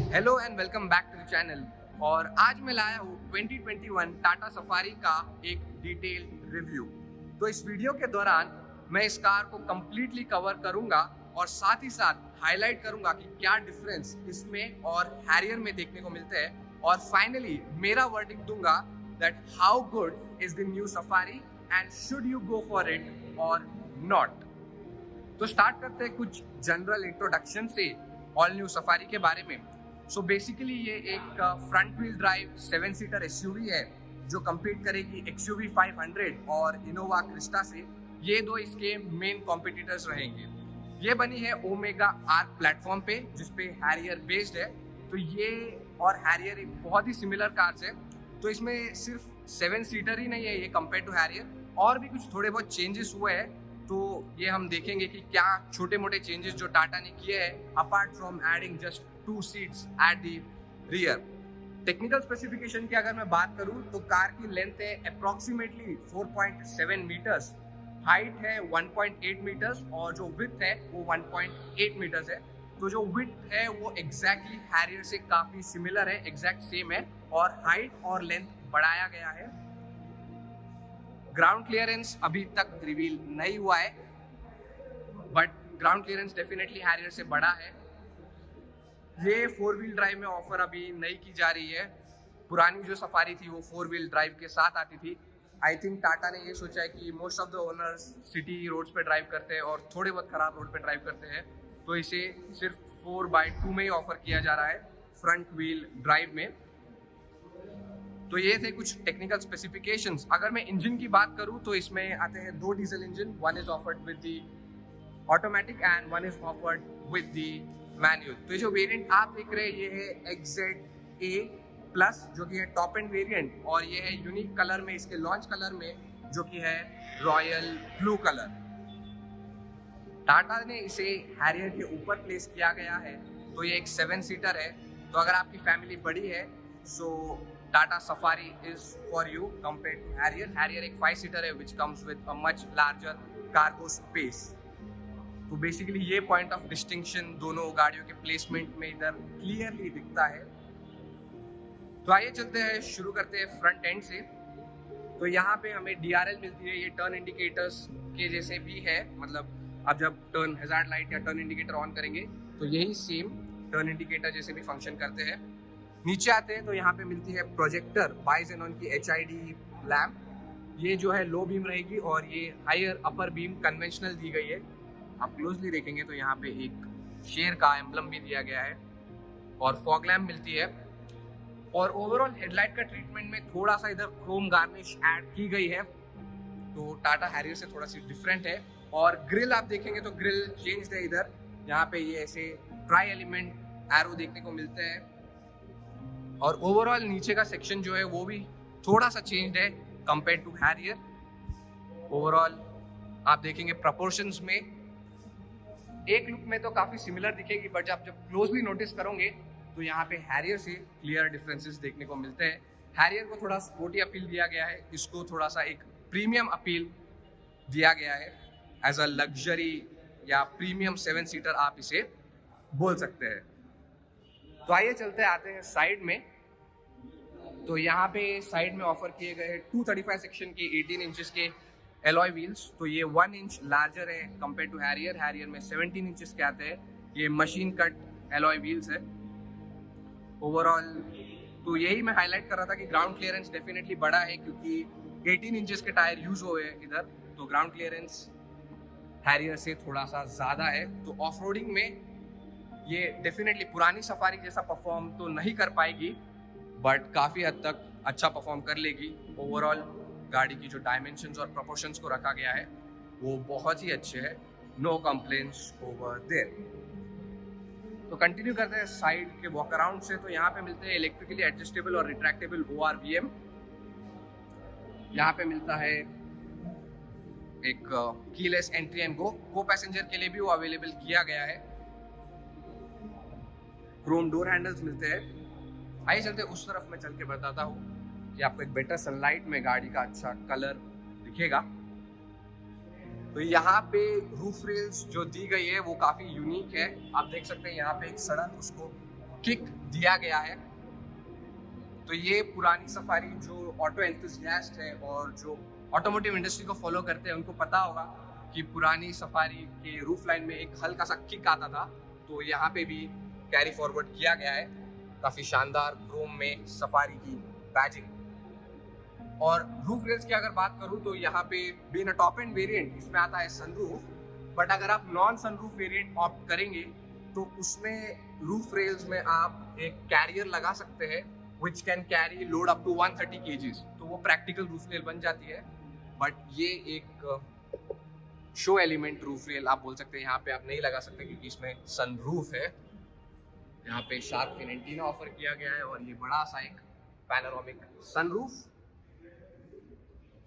Hello and welcome back to the channel. और आज मैं लाया हूँ 2021 टाटा सफारी का एक डिटेल रिव्यू। तो इस वीडियो के दौरान मैं इस कार को कंप्लीटली कवर करूंगा और साथ ही साथ हाईलाइट करूंगा कि क्या डिफरेंस इसमें और हैरियर में देखने को मिलते हैं, और फाइनली मेरा वर्डिक्ट दूंगा that how good is the new safari and should you go for it और नॉट। तो स्टार्ट करते हैं कुछ जनरल इंट्रोडक्शन से ऑल न्यू सफारी के बारे में। सो बेसिकली ये एक front wheel drive 7 seater SUV है जो compete करेगी XUV 500 और इनोवा क्रिस्टा से। ये दो इसके मेन कॉम्पिटिटर्स रहेंगे। ये बनी है ओमेगा आर्क प्लेटफॉर्म पे जिसपे हैरियर बेस्ड है। तो ये और हैरियर एक बहुत ही सिमिलर कार्स है। तो इसमें सिर्फ 7 सीटर ही नहीं है ये कंपेयर टू हैरियर, और भी कुछ थोड़े बहुत चेंजेस हुए हैं। तो ये हम देखेंगे कि क्या छोटे मोटे चेंजेस जो टाटा ने किए हैं apart from adding just 2 seats eight the rear. Technical specification की अगर मैं बात करूं तो कार की लेंथ है अप्रोक्सीमेटली 4.7 मीटर्स, हाइट है 1.8 मीटर्स और जो विड्थ है वो 1.8 मीटर्स है। तो जो विड्थ है वो एग्जैक्टली हैरियर से काफी सिमिलर है, एग्जैक्ट सेम है, और हाइट और लेंथ बढ़ाया गया है। ग्राउंड क्लियरेंस अभी तक रिवील नहीं हुआ है, but ground clearance definitely Harrier से बड़ा है। ये 4 व्हील ड्राइव में ऑफर अभी नहीं की जा रही है। पुरानी जो सफारी थी वो 4 व्हील ड्राइव के साथ आती थी। आई थिंक टाटा ने ये सोचा है कि most of the owners city roads पे ड्राइव करते हैं और थोड़े बहुत खराब रोड पे ड्राइव करते हैं, तो इसे सिर्फ 4x2 में ही ऑफर किया जा रहा है फ्रंट व्हील ड्राइव में। तो ये थे कुछ टेक्निकल स्पेसिफिकेशंस। अगर मैं इंजन की बात करूं तो इसमें आते हैं 2 diesel engine, one is offered with the automatic and one is offered with the manual. तो ये जो वेरिएंट आप देख रहे हैं ये है XZA+ जो कि है टॉप एंड वेरिएंट, और ये है यूनिक कलर में, इसके लॉन्च कलर में जो कि है रॉयल ब्लू कलर। टाटा ने इसे हैरियर के ऊपर प्लेस किया गया है। तो ये एक 7 सीटर है। तो अगर आपकी फैमिली बड़ी है so Tata Safari is for you compare to Harrier. Harrier एक 5 सीटर है which comes with a much larger cargo space. तो बेसिकली ये पॉइंट ऑफ डिस्टिंक्शन दोनों गाड़ियों के प्लेसमेंट में इधर क्लियरली दिखता है। तो आइए चलते हैं, शुरू करते हैं फ्रंट एंड से। तो यहाँ पे हमें DRL मिलती है। ये टर्न इंडिकेटर्स के जैसे भी है, मतलब आप जब टर्न हैजार्ड लाइट या टर्न इंडिकेटर ऑन करेंगे तो यही सेम टर्न इंडिकेटर जैसे भी फंक्शन करते हैं। नीचे आते हैं तो यहाँ पे मिलती है प्रोजेक्टर बाय ज़ेनॉन की HID लैम्प। ये जो है लो बीम रहेगी और ये हायर अपर बीम कन्वेंशनल दी गई है। आप क्लोजली देखेंगे तो यहाँ पे एक शेर का एम्बलम भी दिया गया है, और फॉग लैम्प मिलती है। और ओवरऑल हेडलाइट का ट्रीटमेंट में थोड़ा सा इधर क्रोम गार्निश ऐड की गई है, तो टाटा हैरियर से थोड़ा सी डिफरेंट है। और ग्रिल आप देखेंगे तो ग्रिल चेंज है इधर। यहाँ पे ये ऐसे ट्राई एलिमेंट एरो देखने को मिलते हैं, और ओवरऑल नीचे का सेक्शन जो है वो भी थोड़ा सा चेंज है कंपेयर टू हैरियर। ओवरऑल आप देखेंगे प्रपोर्शंस में एक लुक में तो काफी सिमिलर दिखेगी, बट आप जब क्लोजली नोटिस करोगे तो यहाँ पे हैरियर से क्लियर डिफरेंसेस देखने को मिलते हैं। हैरियर को थोड़ा स्पोर्टी अपील दिया गया है, इसको थोड़ा सा एक प्रीमियम अपील दिया गया है। एज अ लग्जरी या प्रीमियम 7 सीटर आप इसे बोल सकते हैं। तो आइए चलते आते हैं साइड में। तो यहाँ पे साइड में ऑफर किए गए हैं 235 सेक्शन के 18 इंचेस के एलॉय व्हील्स। तो ये 1 इंच लार्जर है कंपेयर टू हैरियर। हैरियर में 17 इंचेस के आते हैं। ये मशीन कट एलॉय व्हील्स है। ओवरऑल तो यही मैं हाईलाइट कर रहा था कि ग्राउंड क्लियरेंस डेफिनेटली बड़ा है, क्योंकि 18 इंचेस के टायर यूज हुए हैं इधर, तो ग्राउंड क्लियरेंस हैरियर से थोड़ा सा ज़्यादा है। तो ऑफ रोडिंग में ये डेफिनेटली पुरानी सफारी जैसा परफॉर्म तो नहीं कर पाएगी, बट काफ़ी हद तक अच्छा परफॉर्म कर लेगी। ओवरऑल गाड़ी की जो डायमेंशंस और प्रोपोर्शंस को रखा गया है वो बहुत ही अच्छे हैं। No complaints over there. तो कंटिन्यू करते हैं साइड के वॉक अराउंड से। तो यहाँ पे मिलते हैं इलेक्ट्रिकली एडजस्टेबल और रिट्रैक्टेबल ORVM। यहाँ पे मिलता है एक keyless entry and go passenger के लिए भी वो अवेलेबल किया गया है। क्रोम डोर हैंडल्स मिलते हैं। आइए चलते उस तरफ मैं चल के बताता हूँ कि आपको एक बेटर सनलाइट में गाड़ी का अच्छा कलर दिखेगा। तो यहाँ पे रूफ रेल्स जो दी गई है वो काफ़ी यूनिक है। आप देख सकते हैं यहाँ पे एक सड़क उसको किक दिया गया है। तो ये पुरानी सफारी जो ऑटो एंथुसियास्ट है और जो ऑटोमोटिव इंडस्ट्री को फॉलो करते हैं उनको पता होगा कि पुरानी सफारी के रूफ लाइन में एक हल्का सा किक आता था, तो यहाँ पे भी कैरी फॉरवर्ड किया गया है। काफ़ी शानदार क्रोम में सफारी की बैजिंग। और रूफ रेल्स की अगर बात करूँ तो यहाँ पे being a top end variant इसमें आता है सनरूफ, बट अगर आप नॉन सनरूफ वेरिएंट ऑप्ट करेंगे तो उसमें रूफ रेल्स में आप एक कैरियर लगा सकते हैं which can carry load up to 130 kgs, तो वो प्रैक्टिकल रूफ रेल बन जाती है। बट ये एक शो एलिमेंट रूफ रेल आप बोल सकते हैं, यहाँ पे आप नहीं लगा सकते क्योंकि इसमें सनरूफ है। यहाँ पे शार्क फिन एंटीना ऑफर किया गया है और ये बड़ा सा एक पैनोरामिक सनरूफ,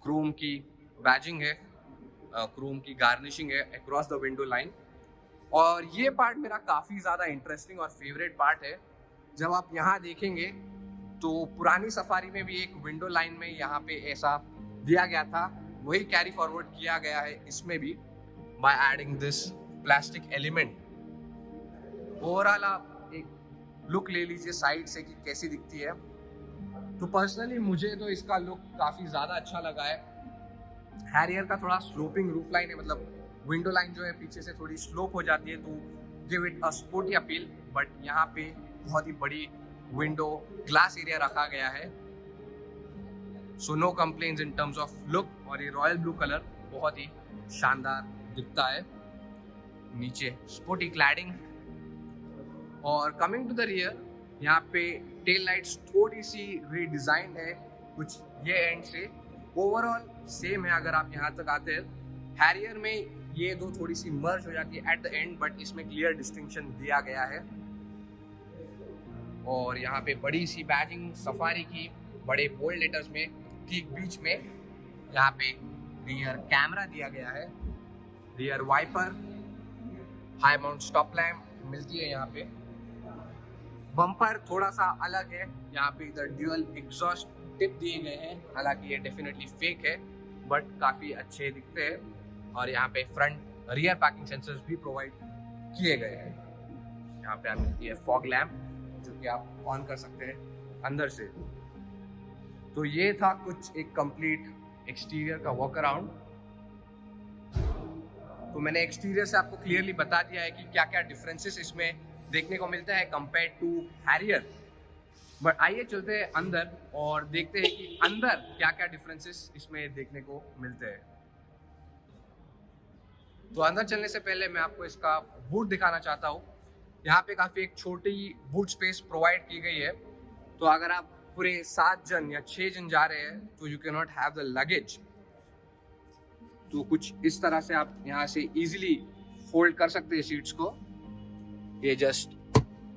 क्रोम की बैजिंग है, क्रोम की गार्निशिंग है अक्रॉस द विंडो लाइन। और ये पार्ट मेरा काफ़ी ज़्यादा इंटरेस्टिंग और फेवरेट पार्ट है। जब आप यहाँ देखेंगे तो पुरानी सफारी में भी एक विंडो लाइन में यहाँ पे ऐसा दिया गया था, वही कैरी फॉरवर्ड किया गया है इसमें भी by adding this plastic element. Overall आप एक लुक ले लीजिए साइड से कि कैसी दिखती है। तो पर्सनली मुझे तो इसका लुक काफ़ी ज़्यादा अच्छा लगा है। हैरियर का थोड़ा स्लोपिंग रूफ लाइन है, मतलब विंडो लाइन जो है पीछे से थोड़ी स्लोप हो जाती है तो give it a sporty appeal. But यहाँ पे बहुत ही बड़ी विंडो ग्लास एरिया रखा गया है, so no complains in terms of look. और ये रॉयल ब्लू कलर बहुत ही शानदार दिखता है। नीचे स्पोर्टी क्लैडिंग। और कमिंग टू द रियर, यहाँ पे टेल लाइट्स थोड़ी सी रीडिजाइन है कुछ ये एंड से, ओवरऑल सेम है। अगर आप यहाँ तक आते हैं, हैरियर में ये दो थोड़ी सी मर्ज हो जाती है एट द एंड, बट इसमें क्लियर डिस्टिंक्शन दिया गया है। और यहाँ पे बड़ी सी बैजिंग सफारी की बड़े बोल्ड लेटर्स में ठीक बीच में यहाँ पे रियर कैमरा दिया गया है, rear wiper, high mount stop lamp मिलती है यहाँ पे। बम्पर थोड़ा सा अलग है, यहाँ पे इधर ड्यूअल एग्जॉस्ट टिप दिए गए हैं, हालांकि ये डेफिनेटली फेक है बट काफ़ी अच्छे दिखते हैं। और यहाँ पे फ्रंट रियर पार्किंग सेंसर्स भी प्रोवाइड किए गए हैं। यहाँ पे मिलती है फॉग लैम्प जो कि आप ऑन कर सकते हैं अंदर से। तो ये था कुछ एक कंप्लीट एक्सटीरियर का वॉक अराउंड। तो मैंने एक्सटीरियर से आपको क्लियरली बता दिया है कि क्या क्या डिफरेंसेस इसमें देखने को मिलता है कंपेयर टू हैरियर। बट आइए चलते हैं अंदर और देखते हैं कि अंदर क्या क्या डिफरेंसेस इसमें देखने को मिलते हैं। तो अंदर चलने से पहले मैं आपको इसका बूट दिखाना चाहता हूँ। यहाँ पे काफ़ी एक छोटी बूट स्पेस प्रोवाइड की गई है, तो अगर आप पूरे 7 जन या 6 जन जा रहे हैं तो you can not have the luggage. तो कुछ इस तरह से आप यहाँ से इजीली फोल्ड कर सकते हैं सीट्स को। ये जस्ट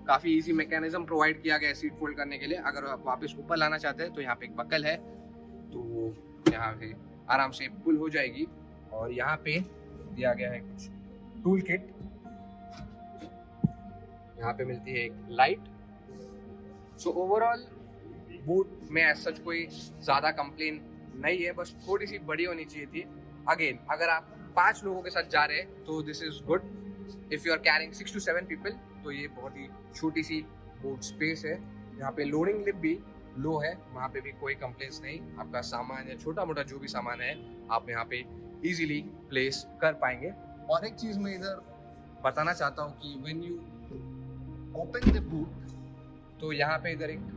काफ़ी इजी मैकेनिज्म प्रोवाइड किया गया है सीट फोल्ड करने के लिए। अगर आप वापस ऊपर लाना चाहते हैं तो यहाँ पे एक बकल है, तो यहाँ पे आराम से पुल हो जाएगी। और यहाँ पे दिया गया है कुछ टूल किट। यहाँ पे मिलती है एक लाइट। सो ओवरऑल बूट में एज सच कोई ज़्यादा कंप्लेन नहीं है, बस थोड़ी सी बड़ी होनी चाहिए थी। अगेन अगर आप 5 लोगों के साथ जा रहे हैं तो this is good. If you are carrying 6 to 7 people तो ये बहुत ही छोटी सी बूट स्पेस है। यहाँ पे लोडिंग लिप भी लो है, वहाँ पे भी कोई कंप्लेंट्स नहीं। आपका सामान या छोटा मोटा जो भी सामान है आप यहाँ पे इजीली प्लेस कर पाएंगे। और एक चीज़ मैं इधर बताना चाहता हूँ कि when you open the boot तो यहाँ पे इधर एक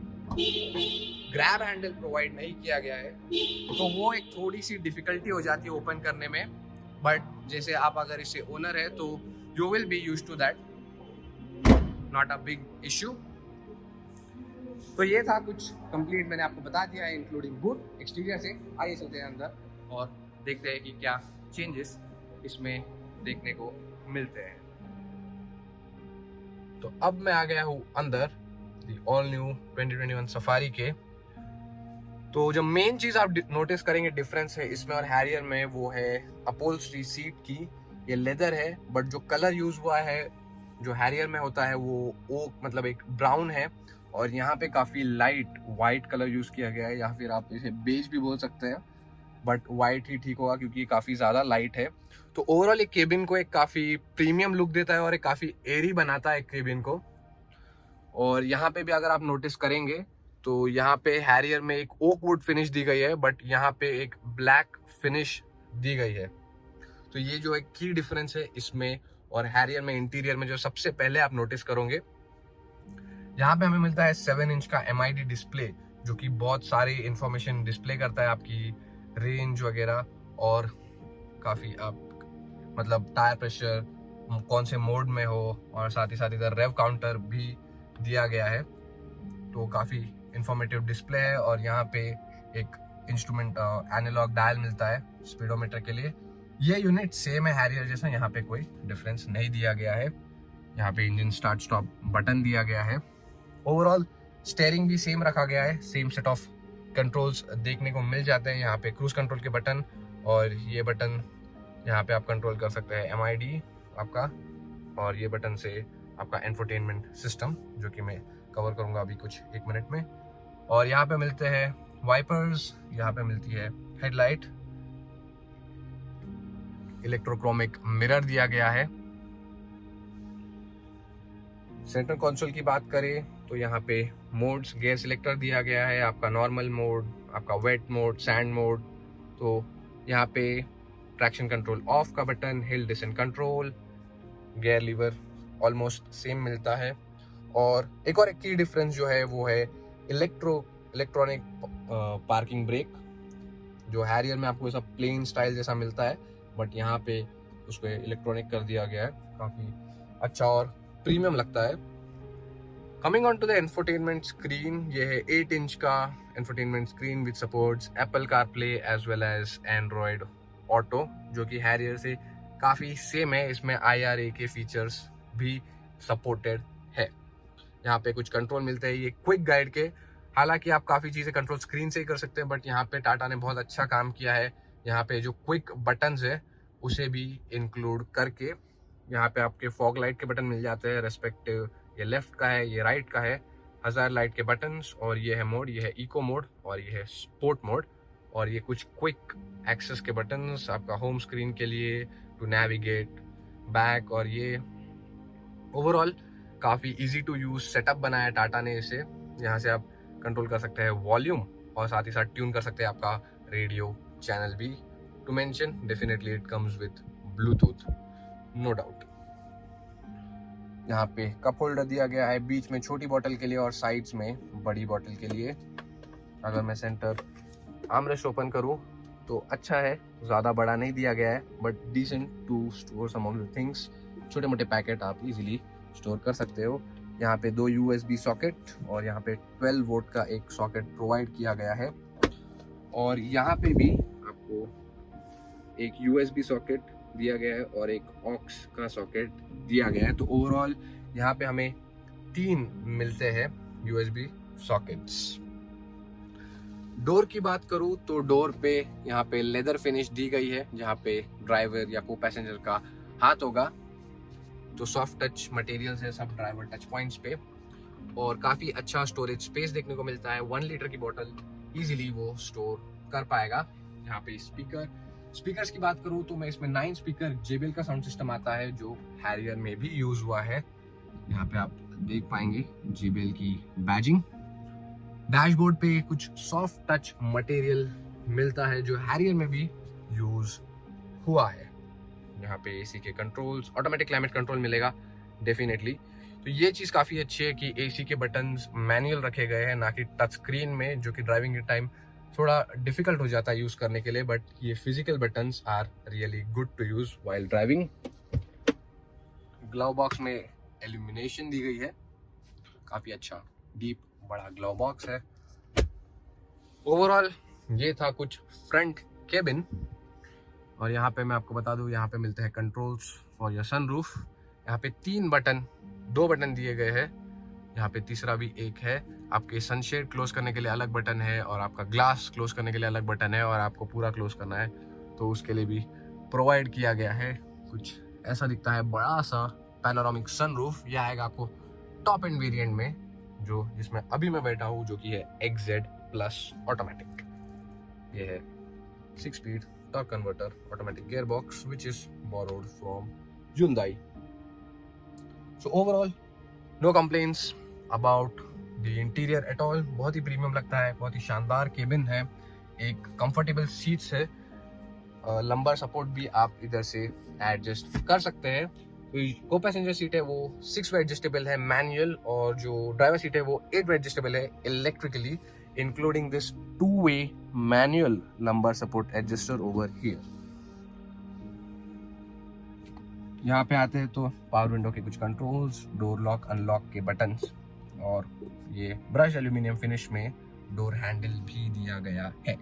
ग्रैब हैंडल प्रोवाइड नहीं किया गया है, तो वो एक थोड़ी सी डिफिकल्टी हो जाती है ओपन करने में। बट जैसे आप अगर इसे ओनर है तो you will be used to that, not a big issue. तो ये था कुछ कंप्लीट मैंने आपको बता दिया है इंक्लूडिंग बूट एक्सटीरियर से। आइए चलते हैं अंदर और देखते हैं कि क्या चेंजेस इसमें देखने को मिलते हैं। तो अब मैं आ गया हूँ अंदर ऑल न्यू 2021 सफारी के। तो जो मेन चीज़ आप नोटिस करेंगे डिफरेंस है इसमें और हैरियर में, वो है अपहोल्स्ट्री सीट की। ये लेदर है, बट जो कलर यूज़ हुआ है जो हैरियर में होता है वो ओक मतलब एक ब्राउन है, और यहाँ पे काफ़ी लाइट वाइट कलर यूज़ किया गया है, या फिर आप इसे बेज भी बोल सकते हैं, बट वाइट ही ठीक होगा क्योंकि काफ़ी ज़्यादा लाइट है। तो ओवरऑल एक केबिन को एक काफ़ी प्रीमियम लुक देता है और एक काफ़ी एयरी बनाता है केबिन को। और यहाँ पे भी अगर आप नोटिस करेंगे तो यहाँ पे हैरियर में एक ओक वुड फिनिश दी गई है, बट यहाँ पे एक ब्लैक फिनिश दी गई है। तो ये जो एक की डिफरेंस है इसमें और हैरियर में इंटीरियर में, जो सबसे पहले आप नोटिस करोगे, यहाँ पे हमें मिलता है 7 इंच का MID डिस्प्ले, जो कि बहुत सारी इंफॉर्मेशन डिस्प्ले करता है, आपकी रेंज वगैरह, और काफ़ी आप मतलब टायर प्रेशर, कौन से मोड में हो, और साथ ही साथ इधर रेव काउंटर भी दिया गया है। तो काफ़ी इंफॉर्मेटिव डिस्प्ले है। और यहाँ पे एक इंस्ट्रूमेंट एनालॉग डायल मिलता है स्पीडोमीटर के लिए। ये यूनिट सेम है हैरियर जैसा, यहाँ पे कोई डिफरेंस नहीं दिया गया है। यहाँ पे इंजन स्टार्ट स्टॉप बटन दिया गया है। ओवरऑल स्टेयरिंग भी सेम रखा गया है, सेम सेट ऑफ कंट्रोल्स देखने को मिल जाते हैं। यहाँ पे क्रूज कंट्रोल के बटन, और ये बटन यहाँ पे आप कंट्रोल कर सकते हैं MID आपका, और ये बटन से आपका इंफोटेनमेंट सिस्टम, जो कि मैं कवर करूँगा अभी कुछ 1 मिनट में। और यहाँ पे मिलते हैं वाइपर्स, यहाँ पे मिलती है हेडलाइट, इलेक्ट्रोक्रोमिक मिरर दिया गया है। सेंटर कंसोल की बात करें तो यहाँ पे मोड्स, गियर सिलेक्टर दिया गया है, आपका नॉर्मल मोड, आपका वेट मोड, सैंड मोड। तो यहाँ पे ट्रैक्शन कंट्रोल ऑफ का button, hill descent control, gear lever almost same मिलता है। और एक की डिफरेंस जो है वो है इलेक्ट्रॉनिक पार्किंग ब्रेक, जो हैरियर में आपको ऐसा प्लेन स्टाइल जैसा मिलता है, बट यहाँ पे उसको इलेक्ट्रॉनिक कर दिया गया है। काफ़ी अच्छा और प्रीमियम लगता है। Coming on to the infotainment screen, ये है 8 इंच का infotainment screen which supports Apple CarPlay as well as Android Auto, जो कि हैरियर से काफ़ी सेम है। इसमें IRA के फीचर्स भी सपोर्टेड है। यहाँ पे कुछ कंट्रोल मिलते हैं ये क्विक गाइड के। हालांकि आप काफ़ी चीज़ें कंट्रोल स्क्रीन से ही कर सकते हैं, बट यहाँ पे टाटा ने बहुत अच्छा काम किया है। यहाँ पे जो क्विक बटन्स है उसे भी इंक्लूड करके यहाँ पे आपके फॉग लाइट के बटन मिल जाते हैं रेस्पेक्टिव। ये लेफ्ट का है, ये राइट का है, हज़ार लाइट के बटन्स। और ये है मोड, ये है इको मोड, और ये है स्पोर्ट मोड। और ये कुछ क्विक एक्सेस के बटन्स आपका होम स्क्रीन के लिए, टू नेविगेट बैक। और ये ओवरऑल काफ़ी इजी टू यूज सेटअप बनाया टाटा ने इसे। यहाँ से आप कंट्रोल कर सकते हैं वॉल्यूम, और साथ ही साथ ट्यून कर सकते हैं आपका रेडियो चैनल भी। To mention, definitely it comes with Bluetooth, no doubt. यहाँ पे कप होल्डर दिया गया है, बीच में छोटी बोतल के लिए और साइड्स में बड़ी बोतल के लिए। अगर मैं सेंटर आर्मरेस्ट ओपन करूँ तो अच्छा है, ज़्यादा बड़ा नहीं दिया गया है, but decent to store some of the things. छोटे मोटे पैकेट आप इजीली स्टोर कर सकते हो। यहाँ पे 2 USB सॉकेट, और यहाँ पे 12 वोल्ट का एक सॉकेट प्रोवाइड किया गया है। और यहाँ पे भी आपको एक USB सॉकेट दिया गया है और एक ऑक्स का सॉकेट दिया गया है। तो ओवरऑल यहाँ पे हमें 3 मिलते हैं USB सॉकेट्स। डोर की बात करूँ तो डोर पे यहाँ पे लेदर फिनिश दी गई है, जहाँ पे ड्राइवर या को पैसेंजर का हाथ होगा। तो सॉफ्ट टच मटेरियल्स है सब ड्राइवर टच पॉइंट्स पे, और काफ़ी अच्छा स्टोरेज स्पेस देखने को मिलता है। 1 लीटर की बोतल इजीली वो स्टोर कर पाएगा। यहाँ पे स्पीकर्स की बात करूँ तो मैं इसमें 9 स्पीकर JBL का साउंड सिस्टम आता है, जो हैरियर में भी यूज हुआ है। यहाँ पे आप देख पाएंगे JBL की बैजिंग। डैशबोर्ड पे कुछ सॉफ्ट टच मटेरियल मिलता है, जो हैरियर में भी यूज हुआ है। यहाँ पे AC के कंट्रोल्स, ऑटोमेटिक क्लाइमेट कंट्रोल मिलेगा डेफिनेटली। तो ये चीज़ काफ़ी अच्छी है कि AC के बटन्स मैनुअल रखे गए हैं, ना कि टच स्क्रीन में, जो कि ड्राइविंग के टाइम थोड़ा डिफिकल्ट हो जाता है यूज़ करने के लिए। बट ये physical buttons are really good to use while driving. Glove box में एल्यूमिनेशन दी गई है, काफ़ी अच्छा डीप बड़ा ग्लव बॉक्स है। ओवरऑल ये था कुछ फ्रंट केबिन। और यहाँ पे मैं आपको बता दूँ, यहाँ पे मिलते हैं कंट्रोल्स फॉर योर सनरूफ। यहाँ पे 2 बटन दिए गए हैं, यहाँ पे तीसरा भी एक है। आपके सनशेड क्लोज करने के लिए अलग बटन है, और आपका ग्लास क्लोज करने के लिए अलग बटन है, और आपको पूरा क्लोज करना है तो उसके लिए भी प्रोवाइड किया गया है। कुछ ऐसा दिखता है बड़ा सा पैनोरामिक सनरूफ। यह आएगा आपको टॉप एंड वेरिएंट में, जिसमें अभी मैं बैठा हूँ, जो कि है XZ+ ऑटोमेटिक। ये है 6 speed torque converter automatic gearbox, which is borrowed from Hyundai. So overall no complaints, about the interior at all, बहुत ही प्रीमियम लगता है, बहुत ही शानदार केबिन है, एक कंफर्टेबल सीट्स है, लंबर सपोर्ट भी आप इधर से एडजस्ट कर सकते हैं। को पैसेंजर सीट है वो 6 वे एडजस्टेबल है मैनुअल, और जो ड्राइवर सीट है वो 8 वे एडजस्टेबल है electrically, including this 2 way manual lumbar support adjuster over here. यहाँ पे आते हैं तो पावर विंडो के कुछ कंट्रोल्स, डोर लॉक अनलॉक के बटन्स, और ये ब्रश एल्यूमिनियम फिनिश में डोर हैंडल भी दिया गया है,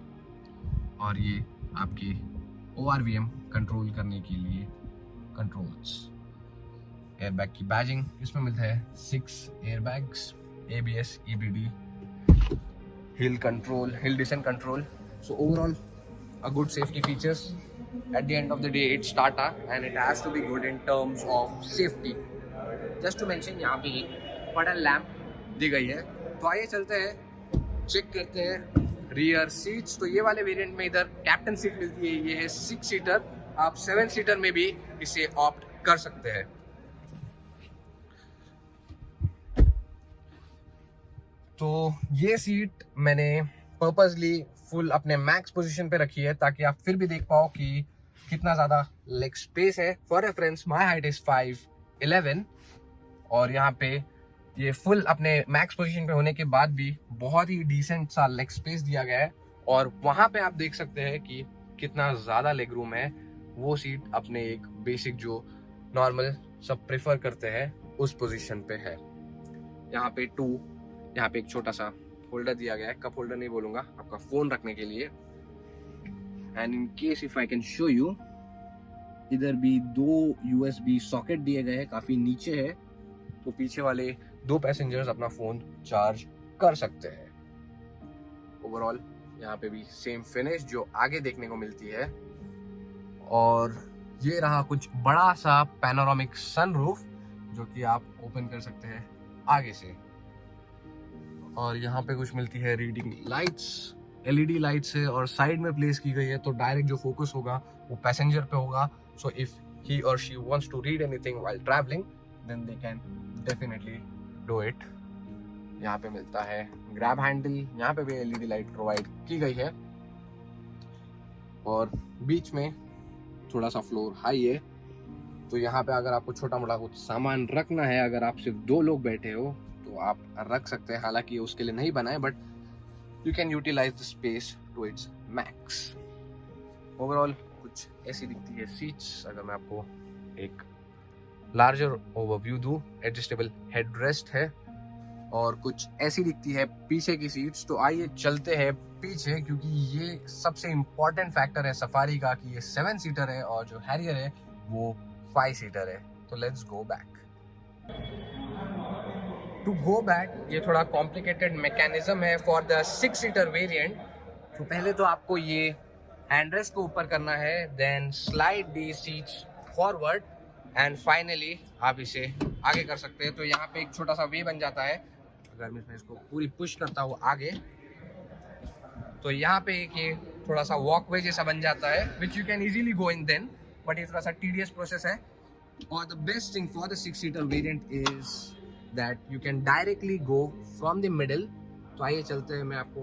और ये आपके ORVM कंट्रोल करने के लिए कंट्रोल्स। एयरबैग की बैजिंग इसमें मिलता है 6 airbags, ABS, EBD, hill control, hill descent control. So overall a good safety features. At the end of the day, it's Tata and it has to be good in terms of safety. Just to mention, यहाँ पे एक पडल lamp दी गई है। तो आइए चलते हैं, चेक करते हैं रियर सीट्स। तो ये वाले वेरिएंट में इधर कैप्टन सीट मिलती है, ये है 6 सीटर, आप 7 सीटर में भी इसे ऑप्ट कर सकते हैं। तो ये सीट मैंने पर्पसली फुल अपने मैक्स पोजीशन पे रखी है, ताकि आप फिर भी देख पाओ कि कितना ज़्यादा लेग स्पेस है। For reference my height is 5'11", और यहाँ पे ये फुल अपने मैक्स पोजीशन पे होने के बाद भी बहुत ही डिसेंट सा लेग स्पेस दिया गया है। और वहाँ पे आप देख सकते हैं कि कितना ज़्यादा लेग रूम है। वो सीट अपने एक बेसिक जो नॉर्मल सब प्रेफर करते हैं उस पोजीशन पे है। यहाँ पे यहाँ पे एक छोटा सा होल्डर दिया गया है, कप होल्डर नहीं बोलूंगा, आपका फोन रखने के लिए। And in case if I can show you, इधर भी 2 USB सॉकेट दिए गए हैं, काफी नीचे है, तो पीछे वाले 2 पैसेंजर्स अपना फोन चार्ज कर सकते हैं। ओवरऑल यहाँ पे भी सेम फिनिश जो आगे देखने को मिलती है, और ये रहा कुछ बड़ा सा पैनोरामिक सनरूफ जो कि आप ओपन कर सकते हैं आगे से। और यहाँ पे कुछ मिलती है रीडिंग लाइट्स, LED लाइट्स है, और साइड में प्लेस की गई है, तो डायरेक्ट जो फोकस होगा वो पैसेंजर पे होगा। सो इफ ही और she wants to read anything while travelling, then they can definitely do it. यहाँ पे मिलता है ग्रैब हैंडल, यहाँ पे भी LED लाइट प्रोवाइड की गई है, और बीच में थोड़ा सा फ्लोर हाई है, तो यहाँ पे अगर आपको छोटा मोटा कुछ सामान रखना है, अगर आप सिर्फ 2 लोग बैठे हो तो आप रख सकते हैं। हालांकि उसके लिए नहीं बनाए, but you can utilize the space to its max. Overall कुछ ऐसी दिखती है सीट्स। अगर मैं आपको एक लार्जर ओवरव्यू दूं, एडजस्टेबल हेडरेस्ट है, और कुछ ऐसी दिखती है पीछे की सीट्स। तो आइए चलते हैं पीछे, क्योंकि ये सबसे इम्पोर्टेंट फैक्टर है सफारी का कि ये 7 सीटर है, और जो हैरियर है वो 5 सीटर है। तो let's go back. To go back, ये थोड़ा कॉम्प्लिकेटेड मैकेनिज्म है फॉर द 6 सीटर वेरिएंट। तो पहले तो आपको ये हैंडरेस्ट को ऊपर करना है, then slide the seats forward, and finally आप इसे आगे कर सकते हैं। तो यहाँ पे एक छोटा सा वे बन जाता है। अगर मैं इसको पूरी पुश करता हूँ आगे, तो यहाँ पे एक ये थोड़ा सा वॉकवे जैसा बन जाता है, which you can easily go in then, but ये थोड़ा सा टीडियस प्रोसेस है। और the best thing for the 6 seater variant is that you can directly go from the middle। तो आइए चलते हैं, मैं आपको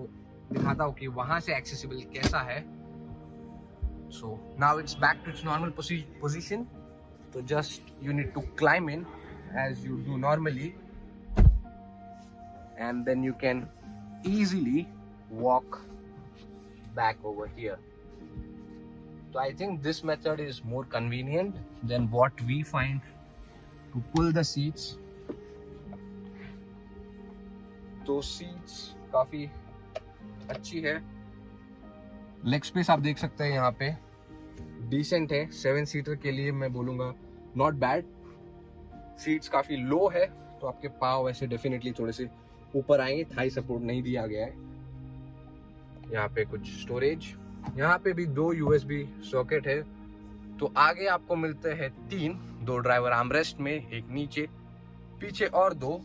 दिखाता हूँ कि वहाँ से accessible कैसा है। So now it's back to its normal position। तो just you need to climb in as you do normally, and then you can easily walk back over here। So I think this method is more convenient than what we find to pull the seats। तो seats काफी अच्छी है, leg space आप देख सकते हैं यहाँ पे डिसेंट है। 7 सीटर के लिए मैं बोलूँगा नॉट बैड। सीट्स काफ़ी लो है, तो आपके पाँव वैसे डेफिनेटली थोड़े से ऊपर आएंगे, थाई सपोर्ट नहीं दिया गया है। यहाँ पे कुछ स्टोरेज, यहाँ पे भी 2 USB सॉकेट है। तो आगे आपको मिलते हैं 3, 2 ड्राइवर आर्मरेस्ट में, एक नीचे, पीछे और 2,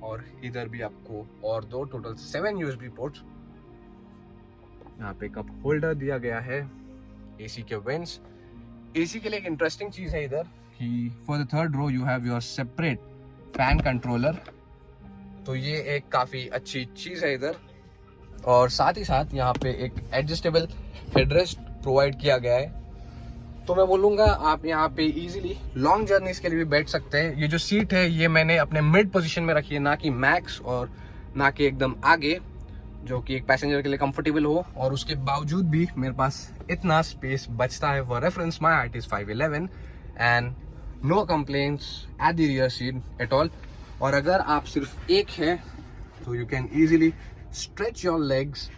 और इधर भी आपको और 2, टोटल 7 USB पोर्ट्स। यहाँ पे कप होल्डर दिया गया है, AC के वेंट्स। AC के लिए एक इंटरेस्टिंग चीज है इधर कि for the 3rd row you have your separate fan controller. तो ये एक काफ़ी अच्छी चीज़ है इधर। और साथ ही साथ यहाँ पे एक एडजस्टेबल हेडरेस्ट प्रोवाइड किया गया है। तो मैं बोलूँगा आप यहाँ पे इजीली लॉन्ग जर्नीज के लिए भी बैठ सकते हैं। ये जो सीट है ये मैंने अपने मिड पोजीशन में रखी है, ना कि मैक्स और ना कि एकदम आगे, जो कि एक पैसेंजर के लिए कंफर्टेबल हो। और उसके बावजूद भी मेरे पास इतना स्पेस बचता है। For reference my height is 5'11" and no complaints at the rear seat at all. और अगर आप सिर्फ एक है तो you can easily stretch your legs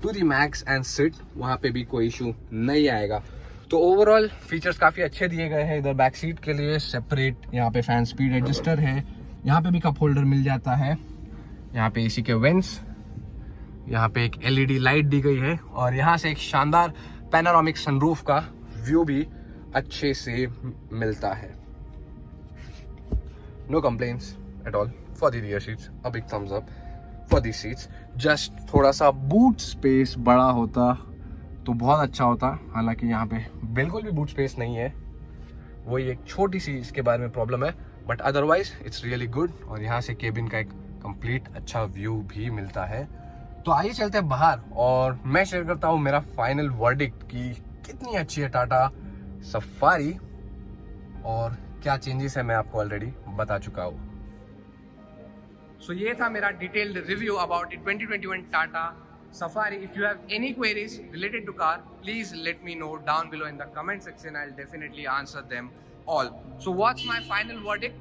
to the max and sit, वहाँ पे भी कोई इशू नहीं आएगा। तो ओवरऑल फीचर्स काफ़ी अच्छे दिए गए हैं। इधर बैक सीट के लिए सेपरेट यहाँ पे फैन स्पीड एडजस्टर है, यहाँ पे भी कप होल्डर मिल जाता है, यहाँ पे एसी के वेंट्स, यहाँ पे एक एलईडी लाइट दी गई है और यहाँ से एक शानदार पैनोरामिक सनरूफ का व्यू भी अच्छे से मिलता है। No complaints at all for the rear seats, a big thumbs up for the seats. Just थोड़ा सा बूट स्पेस बड़ा होता तो बहुत अच्छा होता, हालांकि यहाँ पे बिल्कुल भी बूट स्पेस नहीं है, वही एक छोटी सी इसके बारे में प्रॉब्लम है, but otherwise it's really good. और यहाँ से केबिन का एक कंप्लीट अच्छा व्यू भी मिलता है। तो आइए चलते हैं बाहर और मैं शेयर करता हूँ मेरा फाइनल वर्डिक्ट कि कितनी अच्छी है टाटा सफारी और क्या चेंजेस है मैं आपको ऑलरेडी बता चुका हूँ। So ये था मेरा detailed review about 2021 Tata safari. If you have any queries related to car, please let me know down below in the comment section. I'll definitely answer them all. So what's my final verdict?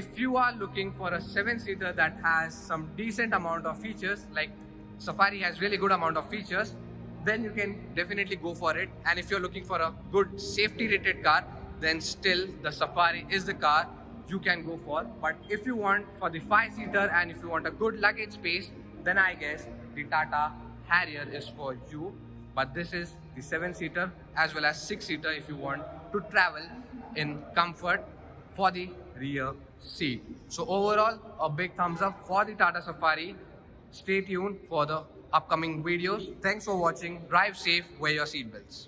If you are looking for a 7-seater that has some decent amount of features, like Safari has really good amount of features, then you can definitely go for it. And if you're looking for a good safety rated car, then still the Safari is the car you can go for. But if you want for the 5-seater and if you want a good luggage space, then I guess the Tata Harrier is for you. But this is the 7-seater as well as 6-seater if you want to travel in comfort for the rear seat. So overall, a big thumbs up for the Tata Safari. Stay tuned for the upcoming videos. Thanks for watching. Drive safe, wear your seatbelts.